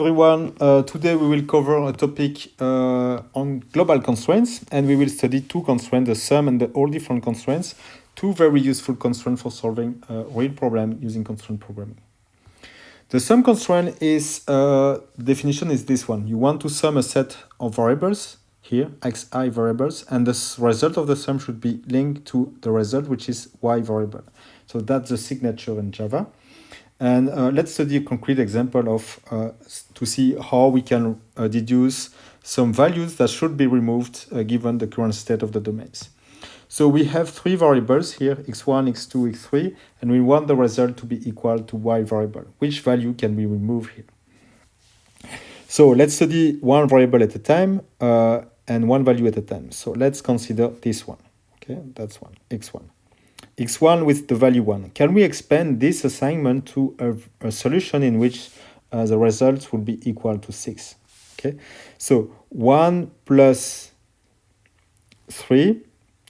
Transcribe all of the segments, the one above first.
Everyone, today we will cover a topic on global constraints, and we will study two constraints, the sum and the all different constraints, two very useful constraints for solving a real problem using constraint programming. The sum constraint is, definition is this one. You want to sum a set of variables, here, xi variables, and the result of the sum should be linked to the result, which is y variable. So that's the signature in Java. And let's study a concrete example of to see how we can deduce some values that should be removed given the current state of the domains. So we have three variables here, x1, x2, x3, and we want the result to be equal to y variable. Which value can we remove here? So let's study one variable at a time and one value at a time. So let's consider this one. Okay, that's one, x1. x1 with the value 1. Can we expand this assignment to a solution in which the results will be equal to 6? Okay, so 1 plus 3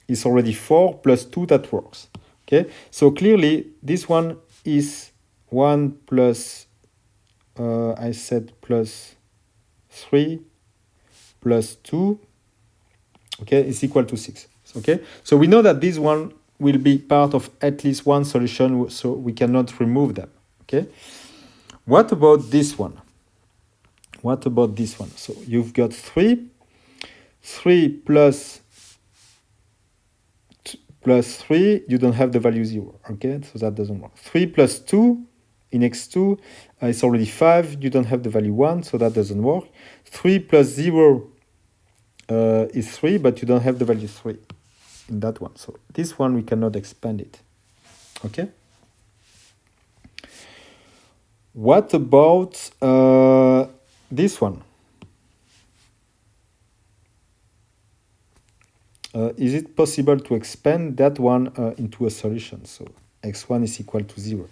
is already 4 plus 2 that works. Okay, so clearly this one is 1 plus, I said plus 3 plus 2, okay, is equal to 6. Okay, so we know that this one will be part of at least one solution, so we cannot remove them. Okay. What about this one? What about this one? So you've got 3 plus 3, you don't have the value 0. Okay, so that doesn't work. 3 plus 2 in x2 is already 5, you don't have the value 1, so that doesn't work. 3 plus 0 is 3, but you don't have the value 3. In that one, so this one we cannot expand it. Okay, what about this one? Is it possible to expand that one into a solution? So x1 is equal to 0.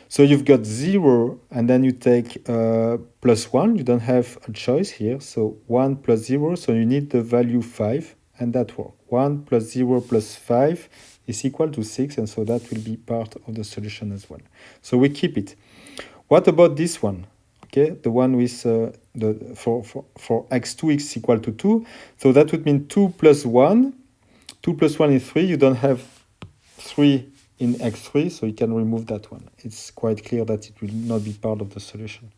So you've got 0 and then you take plus 1, you don't have a choice here, so 1 plus 0, so you need the value 5, and that works. 1 plus 0 plus 5 is equal to 6, and so that will be part of the solution as well. So we keep it. What about this one? Okay, the one with for x2 is equal to 2. So that would mean 2 plus 1. 2 plus 1 is 3. You don't have 3 in x3, so you can remove that one. It's quite clear that it will not be part of the solution.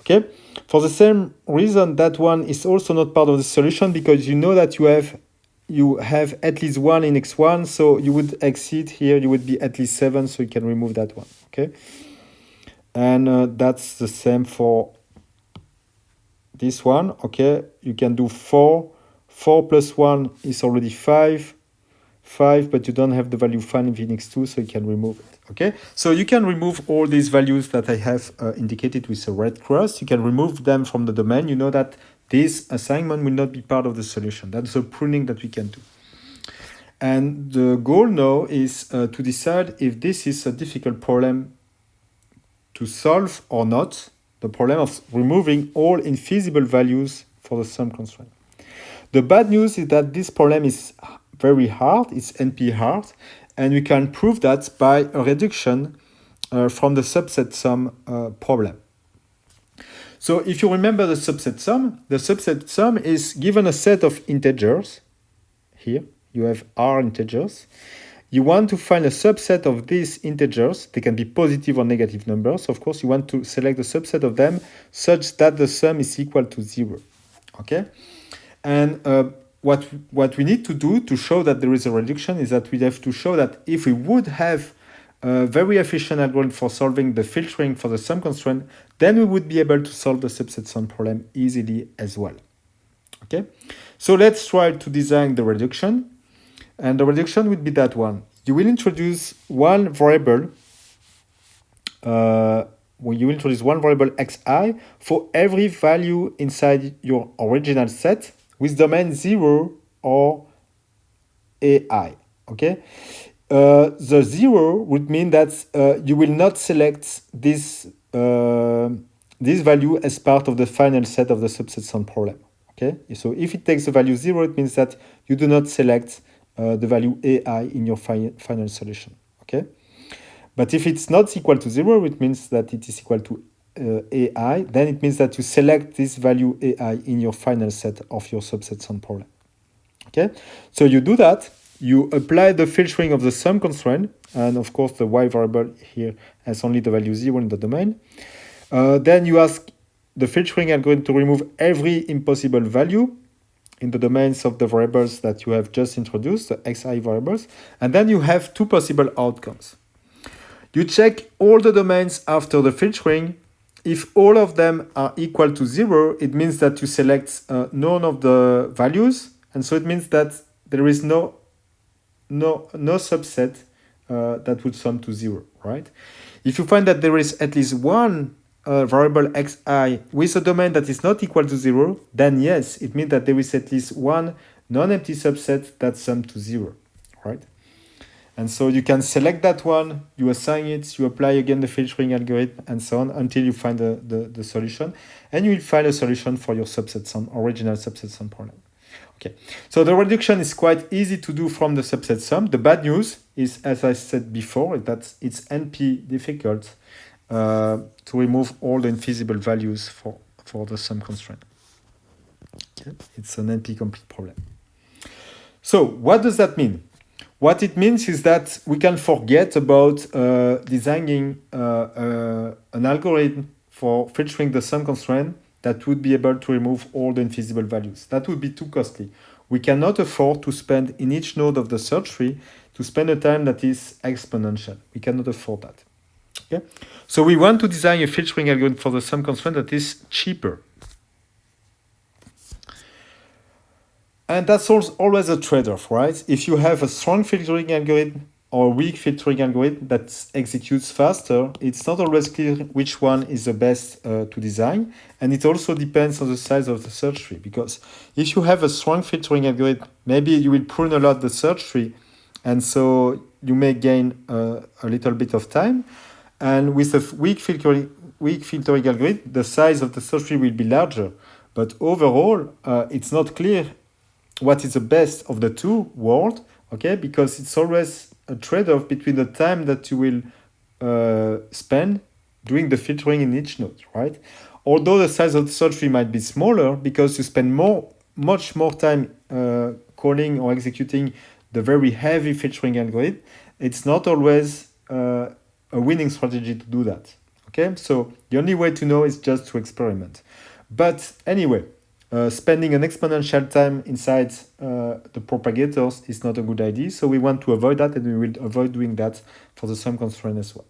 Okay, for the same reason, that one is also not part of the solution, because you know that you have at least 1 in x1, so you would exceed here, you would be at least 7, so you can remove that one. Okay, and that's the same for this one. Okay, you can do 4 plus 1 is already 5, but you don't have the value 5 in x2, so you can remove it. Okay, so you can remove all these values that I have indicated with a red cross. You can remove them from the domain. You know that this assignment will not be part of the solution. That's the pruning that we can do. And the goal now is to decide if this is a difficult problem to solve or not, the problem of removing all infeasible values for the sum constraint. The bad news is that this problem is very hard, it's NP hard, and we can prove that by a reduction from the subset sum problem. So if you remember the subset sum is given a set of integers. Here you have R integers. You want to find a subset of these integers. They can be positive or negative numbers. Of course, you want to select a subset of them such that the sum is equal to 0. Okay, and what we need to do to show that there is a reduction is that we have to show that if we would have a very efficient algorithm for solving the filtering for the sum constraint, then we would be able to solve the subset sum problem easily as well. Okay, so let's try to design the reduction. And the reduction would be that one. You will introduce one variable, xi for every value inside your original set with domain 0 or ai. Okay, the 0 would mean that you will not select this value as part of the final set of the subset sum problem. Okay, so if it takes the value 0, it means that you do not select the value ai in your final solution. Okay, but if it's not equal to 0, it means that it is equal to AI, then it means that you select this value AI in your final set of your subset sum problem. Okay, so you do that, you apply the filtering of the sum constraint, and of course the y variable here has only the value 0 in the domain. Then you ask the filtering algorithm to remove every impossible value in the domains of the variables that you have just introduced, the xi variables, and then you have two possible outcomes. You check all the domains after the filtering. If all of them are equal to 0, it means that you select none of the values, and so it means that there is no subset that would sum to 0, right? If you find that there is at least one variable xi with a domain that is not equal to 0, then yes, it means that there is at least one non-empty subset that sums to 0, right? And so you can select that one, you assign it, you apply again the filtering algorithm, and so on until you find the solution. And you will find a solution for your subset sum, original subset sum problem. Okay, so the reduction is quite easy to do from the subset sum. The bad news is, as I said before, that it's NP difficult to remove all the infeasible values for the sum constraint. Okay. It's an NP complete problem. So what does that mean? What it means is that we can forget about designing an algorithm for filtering the sum constraint that would be able to remove all the infeasible values. That would be too costly. We cannot afford to spend in each node of the search tree to spend a time that is exponential. We cannot afford that. Okay? So we want to design a filtering algorithm for the sum constraint that is cheaper. And that's always a trade-off, right? If you have a strong filtering algorithm or a weak filtering algorithm that executes faster, it's not always clear which one is the best to design. And it also depends on the size of the search tree. Because if you have a strong filtering algorithm, maybe you will prune a lot the search tree. And so you may gain a little bit of time. And with a weak filtering algorithm, the size of the search tree will be larger. But overall, it's not clear what is the best of the two worlds, okay? Because it's always a trade-off between the time that you will spend doing the filtering in each node, right? Although the size of the search tree might be smaller because you spend much more time calling or executing the very heavy filtering algorithm, it's not always a winning strategy to do that, okay? So the only way to know is just to experiment. But anyway, spending an exponential time inside the propagators is not a good idea. So we want to avoid that, and we will avoid doing that for the sum constraint as well.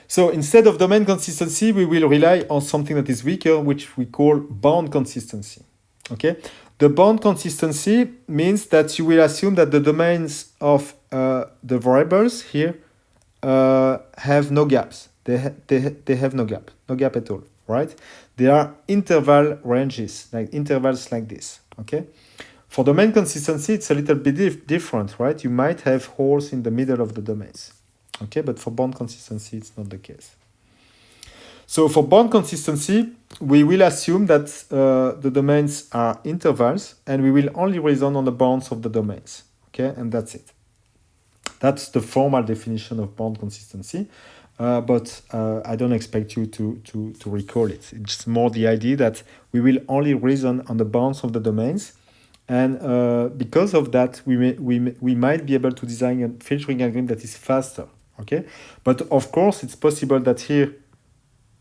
So instead of domain consistency, we will rely on something that is weaker, which we call bound consistency. Okay, the bound consistency means that you will assume that the domains of the variables here have no gaps. They have no gap at all, right? They are interval ranges, like intervals like this, okay? For domain consistency, it's a little bit different, right? You might have holes in the middle of the domains, okay? But for bound consistency, it's not the case. So for bound consistency, we will assume that the domains are intervals, and we will only reason on the bounds of the domains, okay? And that's it. That's the formal definition of bound consistency. But I don't expect you to recall it. It's more the idea that we will only reason on the bounds of the domains, and because of that, we might be able to design a filtering algorithm that is faster. Okay, but of course, it's possible that here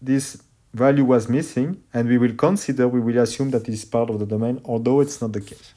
this value was missing, and we will assume that it is part of the domain, although it's not the case.